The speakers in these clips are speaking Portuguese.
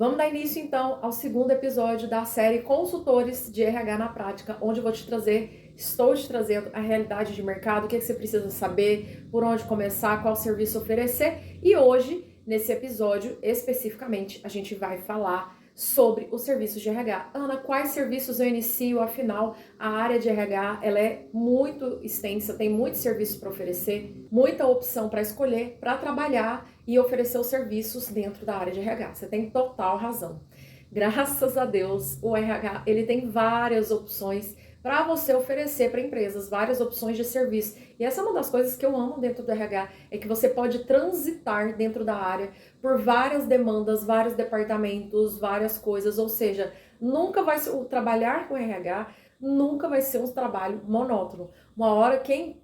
Vamos dar início então ao segundo episódio da série Consultores de RH na Prática, onde eu estou te trazendo a realidade de mercado, o que você precisa saber, por onde começar, qual serviço oferecer. E hoje, nesse episódio especificamente, a gente vai falar sobre os serviços de RH. Ana, quais serviços eu inicio? Afinal, a área de RH ela é muito extensa, tem muitos serviços para oferecer, muita opção para escolher, para trabalhar e oferecer os serviços dentro da área de RH. Você tem total razão. Graças a Deus, o RH ele tem várias opções para você oferecer para empresas, várias opções de serviço. E essa é uma das coisas que eu amo dentro do RH, é que você pode transitar dentro da área por várias demandas, vários departamentos, várias coisas, ou seja, nunca vai ser, o trabalhar com RH nunca vai ser um trabalho monótono. Uma hora quem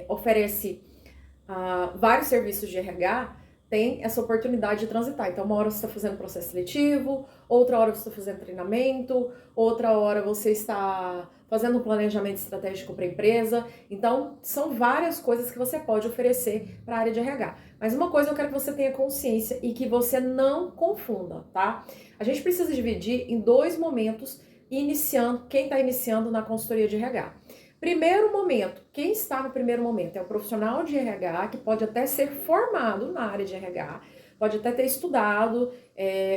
oferece vários serviços de RH tem essa oportunidade de transitar. Então, uma hora você está fazendo processo seletivo, outra hora você está fazendo treinamento, outra hora você está fazendo um planejamento estratégico para a empresa. Então, são várias coisas que você pode oferecer para a área de RH. Mas uma coisa eu quero que você tenha consciência e que você não confunda, tá? A gente precisa dividir em dois momentos quem está iniciando na consultoria de RH. Primeiro momento, quem está no primeiro momento é o profissional de RH, que pode até ser formado na área de RH, pode até ter estudado,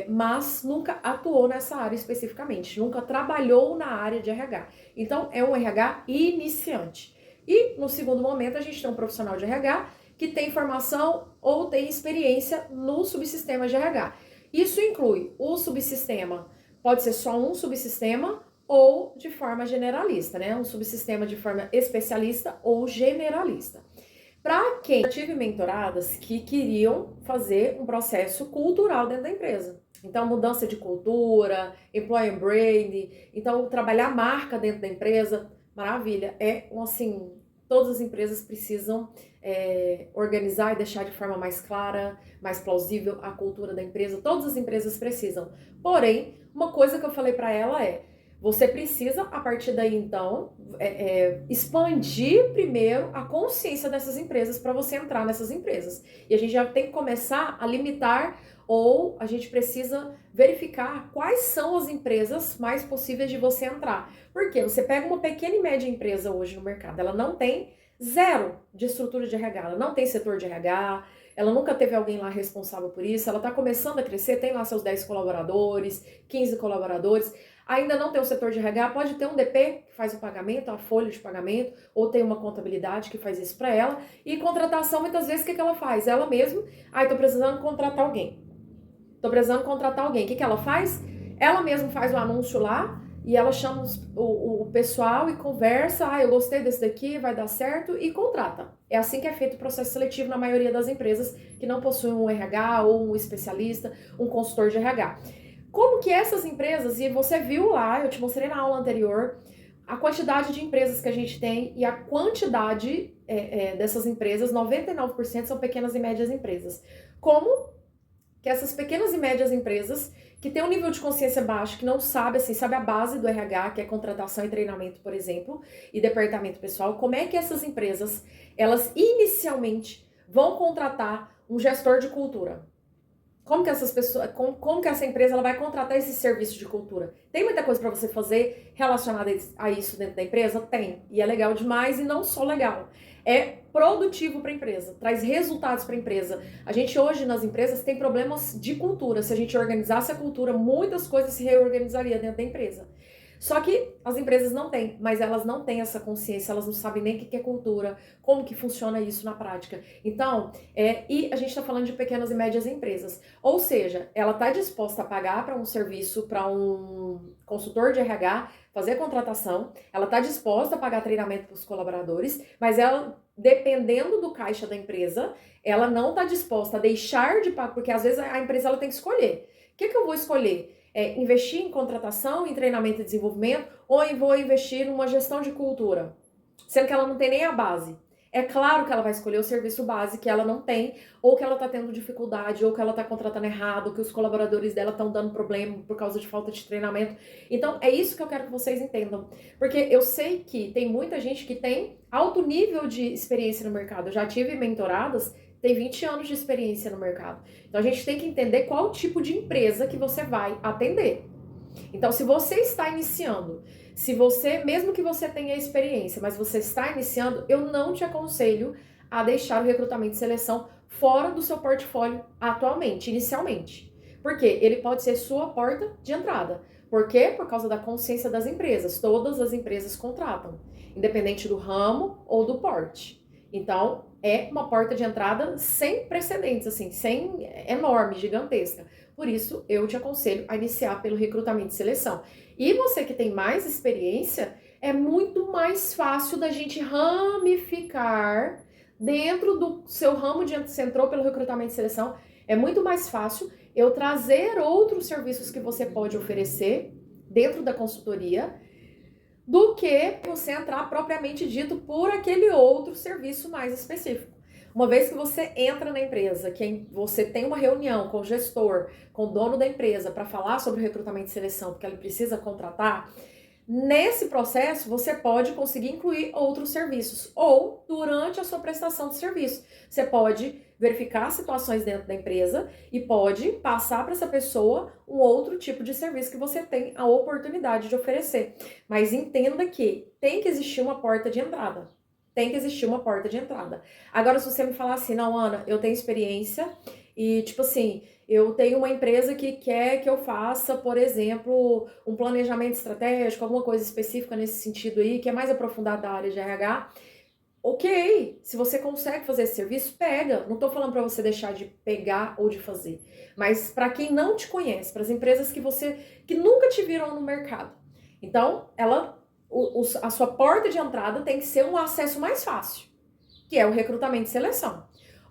mas nunca atuou nessa área especificamente, nunca trabalhou na área de RH. Então, é um RH iniciante. E no segundo momento, a gente tem um profissional de RH que tem formação ou tem experiência no subsistema de RH. Isso inclui o subsistema, pode ser só um subsistema, ou de forma generalista, né? Um subsistema de forma especialista ou generalista. Para quem eu tive mentoradas que queriam fazer um processo cultural dentro da empresa. Então, mudança de cultura, employer brand, então trabalhar a marca dentro da empresa, maravilha. Todas as empresas precisam organizar e deixar de forma mais clara, mais plausível a cultura da empresa. Todas as empresas precisam. Porém, uma coisa que eu falei para ela você precisa, a partir daí, então, expandir primeiro a consciência dessas empresas para você entrar nessas empresas. E a gente já tem que começar a limitar ou a gente precisa verificar quais são as empresas mais possíveis de você entrar. Porque você pega uma pequena e média empresa hoje no mercado, ela não tem zero de estrutura de RH, ela não tem setor de RH, ela nunca teve alguém lá responsável por isso, ela está começando a crescer, tem lá seus 10 colaboradores, 15 colaboradores, ainda não tem o setor de RH, pode ter um DP que faz o pagamento, a folha de pagamento, ou tem uma contabilidade que faz isso para ela, e contratação, muitas vezes, o que ela faz? Ela mesma, tô precisando contratar alguém. O que ela faz? Ela mesma faz o anúncio lá, e ela chama o pessoal e conversa, eu gostei desse daqui, vai dar certo, e contrata. É assim que é feito o processo seletivo na maioria das empresas que não possuem um RH ou um especialista, um consultor de RH. Como que essas empresas, e você viu lá, eu te mostrei na aula anterior, a quantidade de empresas que a gente tem e a quantidade dessas empresas, 99% são pequenas e médias empresas. Como que essas pequenas e médias empresas que têm um nível de consciência baixo, que não sabe a base do RH, que é contratação e treinamento, por exemplo, e departamento pessoal, como é que essas empresas, elas inicialmente vão contratar um gestor de cultura? Como que essa empresa ela vai contratar esse serviço de cultura? Tem muita coisa para você fazer relacionada a isso dentro da empresa? Tem. E é legal demais e não só legal. É produtivo para a empresa, traz resultados para a empresa. A gente hoje nas empresas tem problemas de cultura. Se a gente organizasse a cultura, muitas coisas se reorganizariam dentro da empresa. Só que as empresas não têm, mas elas não têm essa consciência, elas não sabem nem o que é cultura, como que funciona isso na prática. Então, e a gente está falando de pequenas e médias empresas. Ou seja, ela está disposta a pagar para um serviço, para um consultor de RH, fazer a contratação, ela está disposta a pagar treinamento para os colaboradores, mas ela, dependendo do caixa da empresa, ela não está disposta a deixar de pagar, porque às vezes a empresa ela tem que escolher. O que eu vou escolher? Investir em contratação, em treinamento e desenvolvimento, ou vou investir numa gestão de cultura, sendo que ela não tem nem a base. É claro que ela vai escolher o serviço base que ela não tem, ou que ela está tendo dificuldade, ou que ela está contratando errado, ou que os colaboradores dela estão dando problema por causa de falta de treinamento. Então, é isso que eu quero que vocês entendam. Porque eu sei que tem muita gente que tem alto nível de experiência no mercado. Eu já tive mentoradas tem 20 anos de experiência no mercado. Então a gente tem que entender qual tipo de empresa que você vai atender. Então, se você está iniciando, mesmo que você tenha experiência, mas você está iniciando, eu não te aconselho a deixar o recrutamento e seleção fora do seu portfólio atualmente, inicialmente. Porque ele pode ser sua porta de entrada. Por quê? Por causa da consciência das empresas. Todas as empresas contratam, independente do ramo ou do porte. Então, é uma porta de entrada sem precedentes, assim, enorme, gigantesca. Por isso, eu te aconselho a iniciar pelo recrutamento e seleção. E você que tem mais experiência, é muito mais fácil da gente ramificar dentro do seu ramo de você entrou pelo recrutamento e seleção. É muito mais fácil eu trazer outros serviços que você pode oferecer dentro da consultoria do que você entrar propriamente dito por aquele outro serviço mais específico. Uma vez que você entra na empresa, que você tem uma reunião com o gestor, com o dono da empresa para falar sobre o recrutamento e seleção, porque ele precisa contratar, nesse processo você pode conseguir incluir outros serviços ou durante a sua prestação de serviço. Você pode verificar situações dentro da empresa e pode passar para essa pessoa um outro tipo de serviço que você tem a oportunidade de oferecer. Mas entenda que tem que existir uma porta de entrada. Tem que existir uma porta de entrada. Agora, se você me falar assim, não, Ana, eu tenho experiência e, tipo assim, eu tenho uma empresa que quer que eu faça, por exemplo, um planejamento estratégico, alguma coisa específica nesse sentido aí, que é mais aprofundado da área de RH. Ok, se você consegue fazer esse serviço, pega. Não tô falando para você deixar de pegar ou de fazer. Mas para quem não te conhece, para as empresas que nunca te viram no mercado. Então, a sua porta de entrada tem que ser um acesso mais fácil, que é o recrutamento e seleção.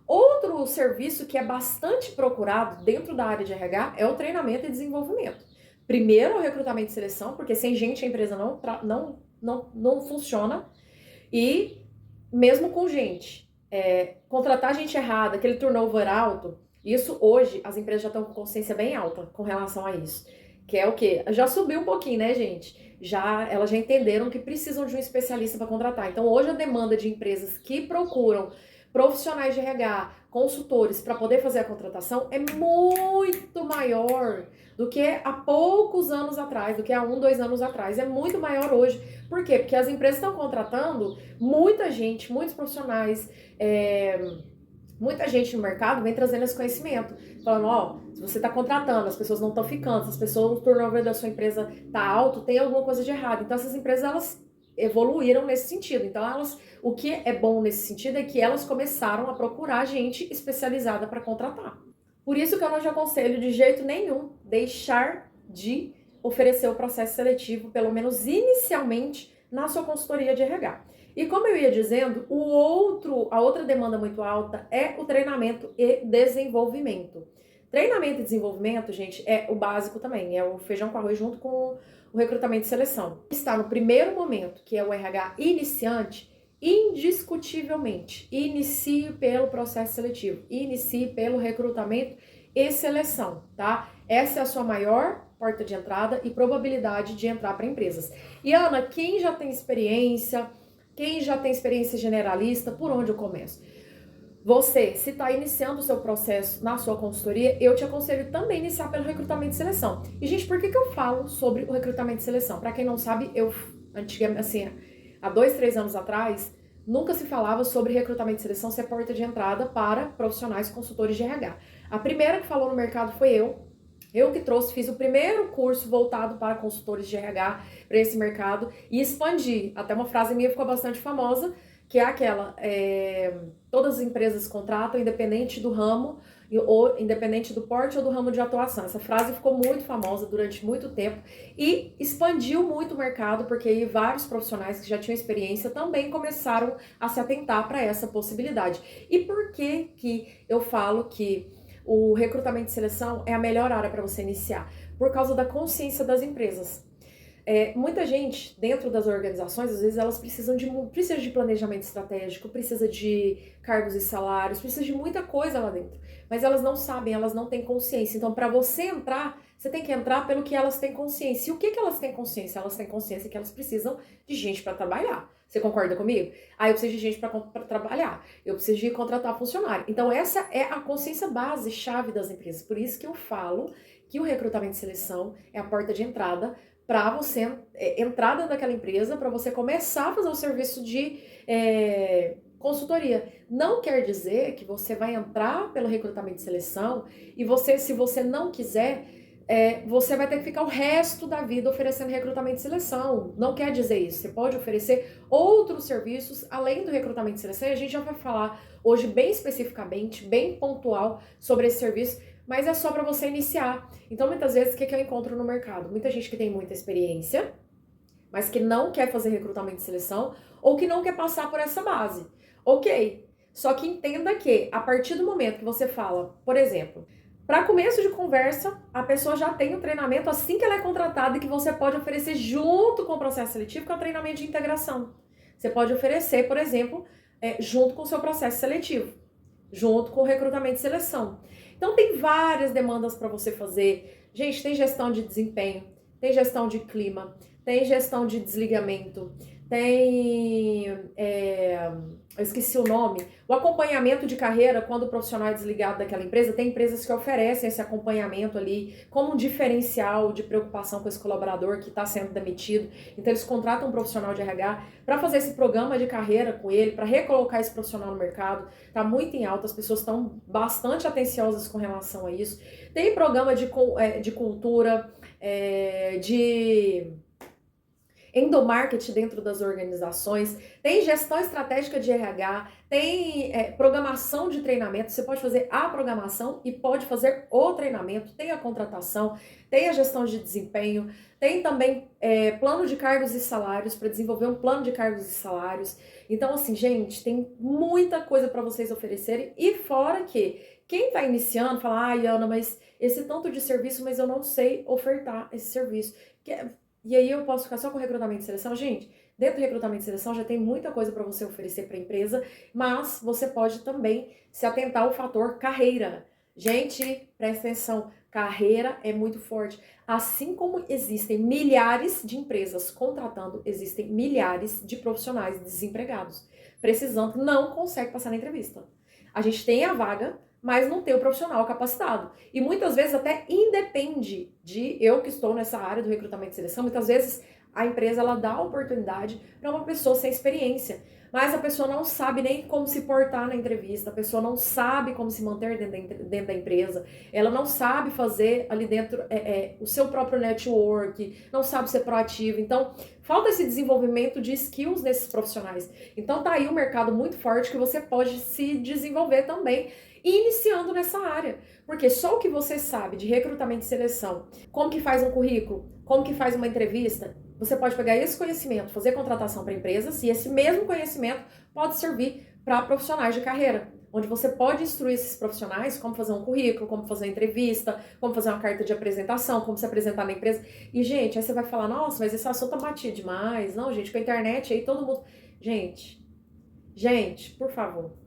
Outro serviço que é bastante procurado dentro da área de RH é o treinamento e desenvolvimento. Primeiro, o recrutamento e seleção, porque sem gente a empresa não funciona. E mesmo com gente, contratar gente errada, aquele turnover alto, isso hoje as empresas já estão com consciência bem alta com relação a isso. Que é o quê? Já subiu um pouquinho, né, gente? Elas já entenderam que precisam de um especialista para contratar. Então, hoje a demanda de empresas que procuram profissionais de RH, consultores para poder fazer a contratação é muito maior do que há poucos anos atrás, do que há 2 anos atrás. É muito maior hoje. Por quê? Porque as empresas estão contratando muita gente, muitos profissionais, muita gente no mercado vem trazendo esse conhecimento, falando, ó, se você está contratando, as pessoas não estão ficando, se as pessoas, o turnover da sua empresa está alto, tem alguma coisa de errado. Então, essas empresas, elas evoluíram nesse sentido. Então, o que é bom nesse sentido é que elas começaram a procurar gente especializada para contratar. Por isso que eu não te aconselho de jeito nenhum deixar de oferecer o processo seletivo, pelo menos inicialmente, na sua consultoria de RH. E como eu ia dizendo, a outra demanda muito alta é o treinamento e desenvolvimento. Treinamento e desenvolvimento, gente, é o básico também, é o feijão com arroz junto com o recrutamento e seleção. Está no primeiro momento, que é o RH iniciante, indiscutivelmente, inicie pelo processo seletivo, inicie pelo recrutamento e seleção, tá? Essa é a sua maior porta de entrada e probabilidade de entrar para empresas. E Ana, quem já tem experiência generalista, por onde eu começo? Você, se está iniciando o seu processo na sua consultoria, eu te aconselho também iniciar pelo recrutamento e seleção. E, gente, por que eu falo sobre o recrutamento e seleção? Para quem não sabe, antigamente, assim, há 2, 3 anos atrás, nunca se falava sobre recrutamento e seleção ser porta de entrada para profissionais consultores de RH. A primeira que falou no mercado foi eu. Eu que fiz o primeiro curso voltado para consultores de RH para esse mercado e expandi. Até uma frase minha ficou bastante famosa, que é aquela, todas as empresas contratam, independente do ramo, ou independente do porte ou do ramo de atuação. Essa frase ficou muito famosa durante muito tempo e expandiu muito o mercado, porque aí vários profissionais que já tinham experiência também começaram a se atentar para essa possibilidade. E por que eu falo que o recrutamento e seleção é a melhor área para você iniciar? Por causa da consciência das empresas. Muita gente dentro das organizações, às vezes elas precisam de planejamento estratégico, precisa de cargos e salários, precisa de muita coisa lá dentro, mas elas não sabem, elas não têm consciência. Então, para você entrar, Você tem que entrar pelo que elas têm consciência. E o que que elas têm consciência? Elas têm consciência que elas precisam de gente para trabalhar. Você concorda comigo? Ah, eu preciso de gente para trabalhar. Eu preciso de contratar funcionário. Então, essa é a consciência base, chave das empresas. Por isso que eu falo que o recrutamento e seleção é a porta de entrada para você entrar dentro daquela empresa, para você começar a fazer o serviço de consultoria. Não quer dizer que você vai entrar pelo recrutamento e seleção e você, se você não quiser, você vai ter que ficar o resto da vida oferecendo recrutamento e seleção. Não quer dizer isso. Você pode oferecer outros serviços além do recrutamento e seleção. E a gente já vai falar hoje bem especificamente, bem pontual sobre esse serviço, mas é só para você iniciar. Então, muitas vezes, o que eu encontro no mercado? Muita gente que tem muita experiência, mas que não quer fazer recrutamento e seleção ou que não quer passar por essa base. Ok, só que entenda que a partir do momento que você fala, por exemplo, para começo de conversa, a pessoa já tem o treinamento assim que ela é contratada e que você pode oferecer junto com o processo seletivo, que é o treinamento de integração. Você pode oferecer, por exemplo, junto com o seu processo seletivo, junto com o recrutamento e seleção. Então, tem várias demandas para você fazer. Gente, tem gestão de desempenho, tem gestão de clima, tem gestão de desligamento, tem, eu esqueci o nome, o acompanhamento de carreira quando o profissional é desligado daquela empresa. Tem empresas que oferecem esse acompanhamento ali como um diferencial de preocupação com esse colaborador que está sendo demitido. Então eles contratam um profissional de RH para fazer esse programa de carreira com ele, para recolocar esse profissional no mercado. Está muito em alta, as pessoas estão bastante atenciosas com relação a isso. Tem programa de cultura, de endomarketing dentro das organizações, tem gestão estratégica de RH, tem programação de treinamento. Você pode fazer a programação e pode fazer o treinamento, tem a contratação, tem a gestão de desempenho, tem também plano de cargos e salários, para desenvolver um plano de cargos e salários. Então, assim, gente, tem muita coisa para vocês oferecerem, e fora que quem está iniciando fala, ai, Ana, mas esse tanto de serviço, mas eu não sei ofertar esse serviço. E aí eu posso ficar só com recrutamento e seleção? Gente, dentro do recrutamento e seleção já tem muita coisa para você oferecer para a empresa, mas você pode também se atentar ao fator carreira. Gente, presta atenção, carreira é muito forte. Assim como existem milhares de empresas contratando, existem milhares de profissionais desempregados, precisando, não consegue passar na entrevista. A gente tem a vaga, mas não tem o profissional capacitado. E muitas vezes até independe de eu que estou nessa área do recrutamento e seleção, muitas vezes a empresa ela dá a oportunidade para uma pessoa sem experiência, mas a pessoa não sabe nem como se portar na entrevista, a pessoa não sabe como se manter dentro da empresa, ela não sabe fazer ali dentro o seu próprio network, não sabe ser proativo. Então, falta esse desenvolvimento de skills nesses profissionais. Então, tá aí um mercado muito forte que você pode se desenvolver também, iniciando nessa área. Porque só o que você sabe de recrutamento e seleção, como que faz um currículo, como que faz uma entrevista, você pode pegar esse conhecimento, fazer contratação para empresas, e esse mesmo conhecimento pode servir para profissionais de carreira, onde você pode instruir esses profissionais como fazer um currículo, como fazer uma entrevista, como fazer uma carta de apresentação, como se apresentar na empresa. E, gente, aí você vai falar, nossa, mas esse assunto batia demais. Não, gente, com a internet aí todo mundo... Gente, por favor.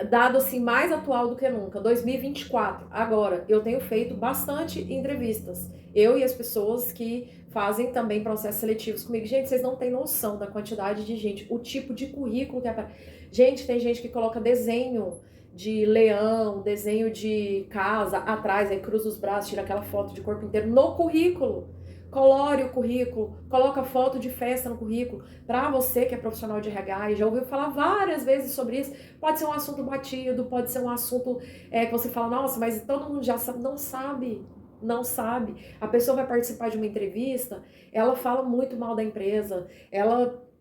Dado assim mais atual do que nunca, 2024, agora, eu tenho feito bastante entrevistas, eu e as pessoas que fazem também processos seletivos comigo. Gente, vocês não têm noção da quantidade de gente, o tipo de currículo que aparece. Gente, tem gente que coloca desenho de leão, desenho de casa atrás, aí cruza os braços, tira aquela foto de corpo inteiro no currículo. Colore o currículo, coloca foto de festa no currículo. Para você que é profissional de RH e já ouviu falar várias vezes sobre isso, pode ser um assunto batido, pode ser um assunto que você fala, nossa, mas todo mundo já sabe. Não sabe, não sabe. A pessoa vai participar de uma entrevista, ela fala muito mal da empresa,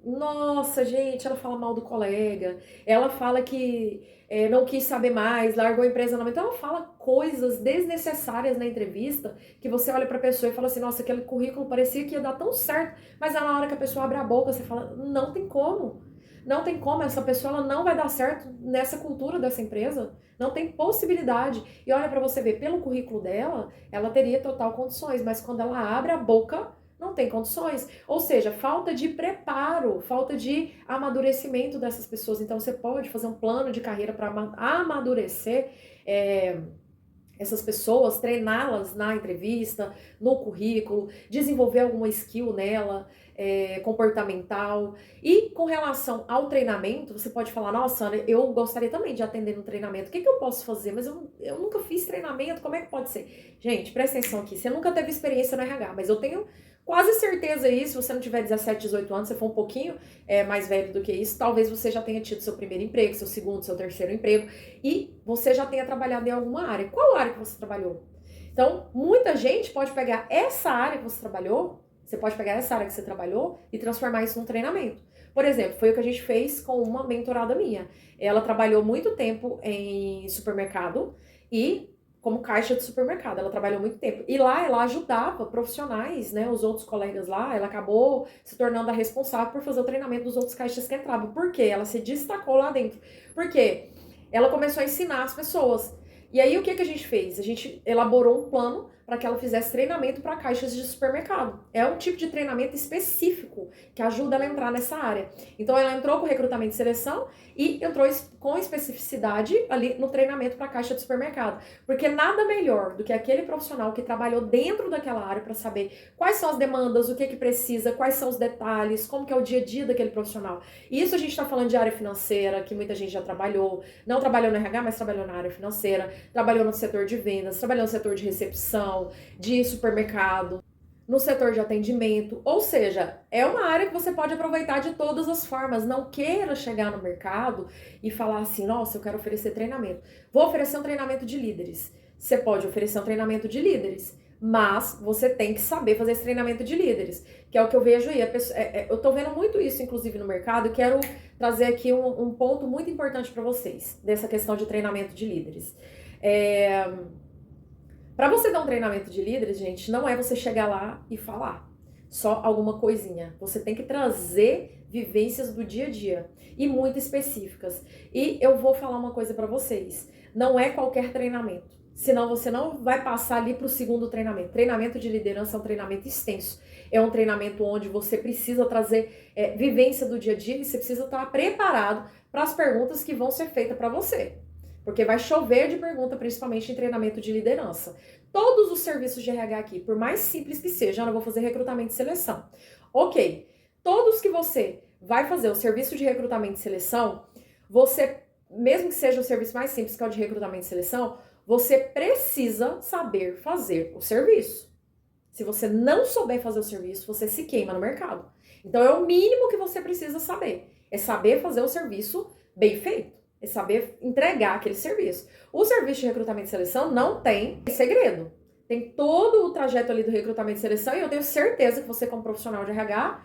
nossa, gente, ela fala mal do colega, ela fala que não quis saber mais, largou a empresa. Não. Então ela fala coisas desnecessárias na entrevista, que você olha pra pessoa e fala assim, nossa, aquele currículo parecia que ia dar tão certo, mas na hora que a pessoa abre a boca, você fala, não tem como. Não tem como, essa pessoa ela não vai dar certo nessa cultura dessa empresa, não tem possibilidade. E olha pra você ver, pelo currículo dela, ela teria total condições, mas quando ela abre a boca, não tem condições. Ou seja, falta de preparo, falta de amadurecimento dessas pessoas. Então, você pode fazer um plano de carreira para amadurecer essas pessoas, treiná-las na entrevista, no currículo, desenvolver alguma skill nela, comportamental. E com relação ao treinamento, você pode falar, nossa, Ana, eu gostaria também de atender no treinamento. O que eu posso fazer? Mas eu nunca fiz treinamento, como é que pode ser? Gente, presta atenção aqui, você nunca teve experiência no RH, mas eu tenho quase certeza aí, se você não tiver 17, 18 anos, você for um pouquinho mais velho do que isso, talvez você já tenha tido seu primeiro emprego, seu segundo, seu terceiro emprego, e você já tenha trabalhado em alguma área. Qual área que você trabalhou? Então, muita gente pode pegar essa área que você trabalhou, você pode pegar essa área que você trabalhou e transformar isso num treinamento. Por exemplo, foi o que a gente fez com uma mentorada minha. Ela trabalhou muito tempo em supermercado e como caixa de supermercado, ela trabalhou muito tempo. E lá ela ajudava profissionais, né, os outros colegas lá, ela acabou se tornando a responsável por fazer o treinamento dos outros caixas que entravam. Por quê? Ela se destacou lá dentro. Por quê? Ela começou a ensinar as pessoas. E aí o que a gente fez? A gente elaborou um plano para que ela fizesse treinamento para caixas de supermercado. É um tipo de treinamento específico que ajuda ela a entrar nessa área. Então ela entrou com recrutamento e seleção e entrou com especificidade ali no treinamento para caixa de supermercado. Porque nada melhor do que aquele profissional que trabalhou dentro daquela área para saber quais são as demandas, o que precisa, quais são os detalhes, como que é o dia a dia daquele profissional. E isso a gente está falando de área financeira, que muita gente já trabalhou, não trabalhou no RH, mas trabalhou na área financeira, trabalhou no setor de vendas, trabalhou no setor de recepção, de supermercado, no setor de atendimento, ou seja, é uma área que você pode aproveitar de todas as formas. Não queira chegar no mercado e falar assim, nossa, eu quero oferecer treinamento. Vou oferecer um treinamento de líderes. Você pode oferecer um treinamento de líderes, mas você tem que saber fazer esse treinamento de líderes, que é o que eu vejo aí. Eu tô vendo muito isso, inclusive, no mercado, e quero trazer aqui um ponto muito importante para vocês, dessa questão de treinamento de líderes. Para você dar um treinamento de líderes, gente, não é você chegar lá e falar só alguma coisinha. Você tem que trazer vivências do dia a dia e muito específicas. E eu vou falar uma coisa para vocês. Não é qualquer treinamento. Senão você não vai passar ali para o segundo treinamento. Treinamento de liderança é um treinamento extenso. É um treinamento onde você precisa trazer vivência do dia a dia e você precisa estar preparado para as perguntas que vão ser feitas para você. Porque vai chover de pergunta, principalmente em treinamento de liderança. Todos os serviços de RH aqui, por mais simples que seja, eu vou fazer recrutamento e seleção. Ok, todos que você vai fazer o serviço de recrutamento e seleção, você, mesmo que seja o serviço mais simples, que é o de recrutamento e seleção, você precisa saber fazer o serviço. Se você não souber fazer o serviço, você se queima no mercado. Então é o mínimo que você precisa saber. É saber fazer o serviço bem feito. É saber entregar aquele serviço. O serviço de recrutamento e seleção não tem segredo. Tem todo o trajeto ali do recrutamento e seleção e eu tenho certeza que você, como profissional de RH,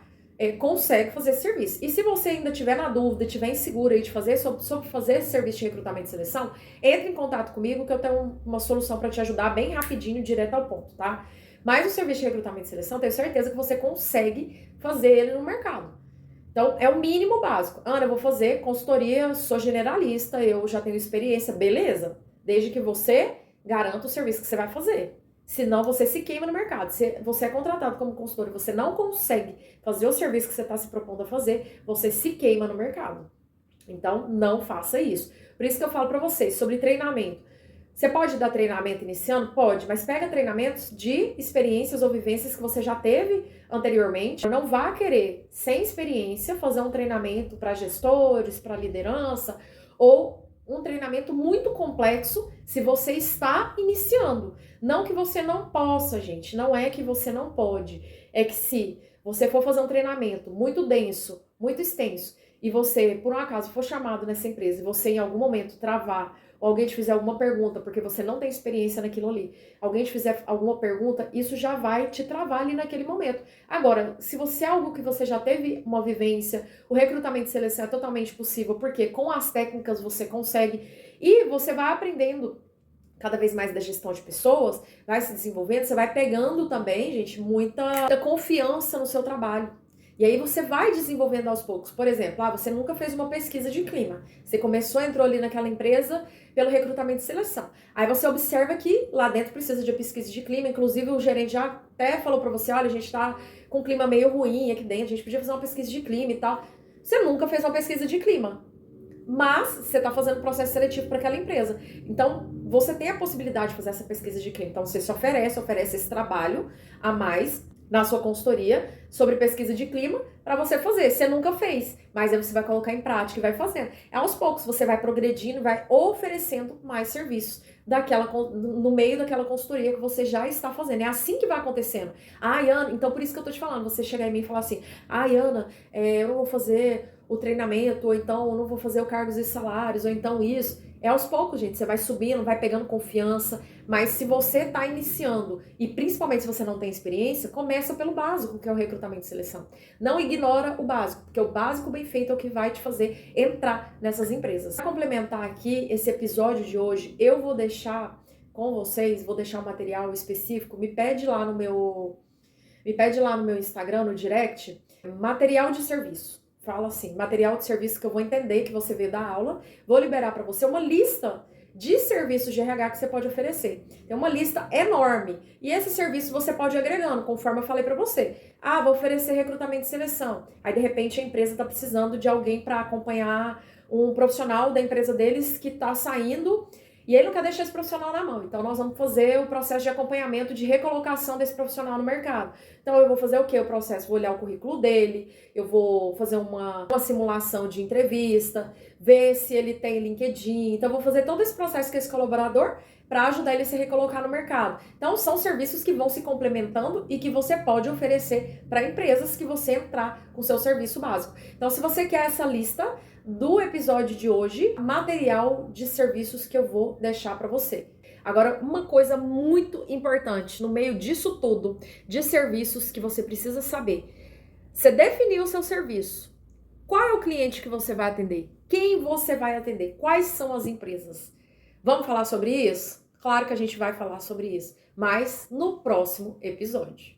consegue fazer esse serviço. E se você ainda estiver na dúvida, estiver insegura aí de fazer sobre fazer esse serviço de recrutamento e seleção, entre em contato comigo que eu tenho uma solução para te ajudar bem rapidinho, direto ao ponto, tá? Mas o serviço de recrutamento e seleção, tenho certeza que você consegue fazer ele no mercado. Então, é o mínimo básico. Ana, eu vou fazer consultoria, sou generalista, eu já tenho experiência, beleza. Desde que você garanta o serviço que você vai fazer. Senão, você se queima no mercado. Se você é contratado como consultor e você não consegue fazer o serviço que você está se propondo a fazer, você se queima no mercado. Então, não faça isso. Por isso que eu falo para vocês sobre treinamento. Você pode dar treinamento iniciando? Pode, mas pega treinamentos de experiências ou vivências que você já teve anteriormente. Não vá querer, sem experiência, fazer um treinamento para gestores, para liderança, ou um treinamento muito complexo se você está iniciando. Não que você não possa, gente, não é que você não pode. É que se você for fazer um treinamento muito denso, muito extenso, e você, por um acaso, for chamado nessa empresa e você em algum momento travar, ou alguém te fizer alguma pergunta, porque você não tem experiência naquilo ali, alguém te fizer alguma pergunta, isso já vai te travar ali naquele momento. Agora, se você é algo que você já teve uma vivência, o recrutamento e seleção é totalmente possível, porque com as técnicas você consegue, e você vai aprendendo cada vez mais da gestão de pessoas, vai se desenvolvendo, você vai pegando também, gente, muita confiança no seu trabalho. E aí você vai desenvolvendo aos poucos. Por exemplo, você nunca fez uma pesquisa de clima. Você entrou ali naquela empresa pelo recrutamento e seleção. Aí você observa que lá dentro precisa de pesquisa de clima. Inclusive o gerente já até falou pra você, olha, a gente tá com um clima meio ruim aqui dentro, a gente podia fazer uma pesquisa de clima e tal. Você nunca fez uma pesquisa de clima, mas você tá fazendo processo seletivo para aquela empresa. Então, você tem a possibilidade de fazer essa pesquisa de clima. Então, você se oferece esse trabalho a mais na sua consultoria sobre pesquisa de clima para você fazer. Você nunca fez, mas aí você vai colocar em prática e vai fazendo. Aos poucos você vai progredindo, vai oferecendo mais serviços no meio daquela consultoria que você já está fazendo. É assim que vai acontecendo. Ai, Ana, então por isso que eu tô te falando, você chegar em mim e falar assim, ai, Ana, eu não vou fazer o treinamento, ou então eu não vou fazer o cargos e salários, ou então isso. É aos poucos, gente, você vai subindo, vai pegando confiança, mas se você está iniciando, e principalmente se você não tem experiência, começa pelo básico, que é o recrutamento e seleção. Não ignora o básico, porque o básico bem feito é o que vai te fazer entrar nessas empresas. Para complementar aqui esse episódio de hoje, eu vou deixar com vocês, vou deixar um material específico, me pede lá no meu Instagram, no direct, material de serviço. Fala assim, material de serviço que eu vou entender que você veio da aula, vou liberar para você uma lista de serviços de RH que você pode oferecer. Tem uma lista enorme. E esse serviço você pode ir agregando, conforme eu falei para você. Ah, vou oferecer recrutamento e seleção. Aí, de repente, a empresa está precisando de alguém para acompanhar um profissional da empresa deles que está saindo e ele não quer deixar esse profissional na mão. Então, nós vamos fazer o processo de acompanhamento, de recolocação desse profissional no mercado. Então, eu vou fazer o quê? O processo, vou olhar o currículo dele, eu vou fazer uma simulação de entrevista, ver se ele tem LinkedIn. Então, eu vou fazer todo esse processo com esse colaborador para ajudar ele a se recolocar no mercado. Então, são serviços que vão se complementando e que você pode oferecer para empresas que você entrar com o seu serviço básico. Então, se você quer essa lista do episódio de hoje, material de serviços que eu vou deixar para você. Agora, uma coisa muito importante no meio disso tudo, de serviços que você precisa saber. Você definiu o seu serviço. Qual é o cliente que você vai atender? Quem você vai atender? Quais são as empresas? Vamos falar sobre isso? Claro que a gente vai falar sobre isso, mas no próximo episódio.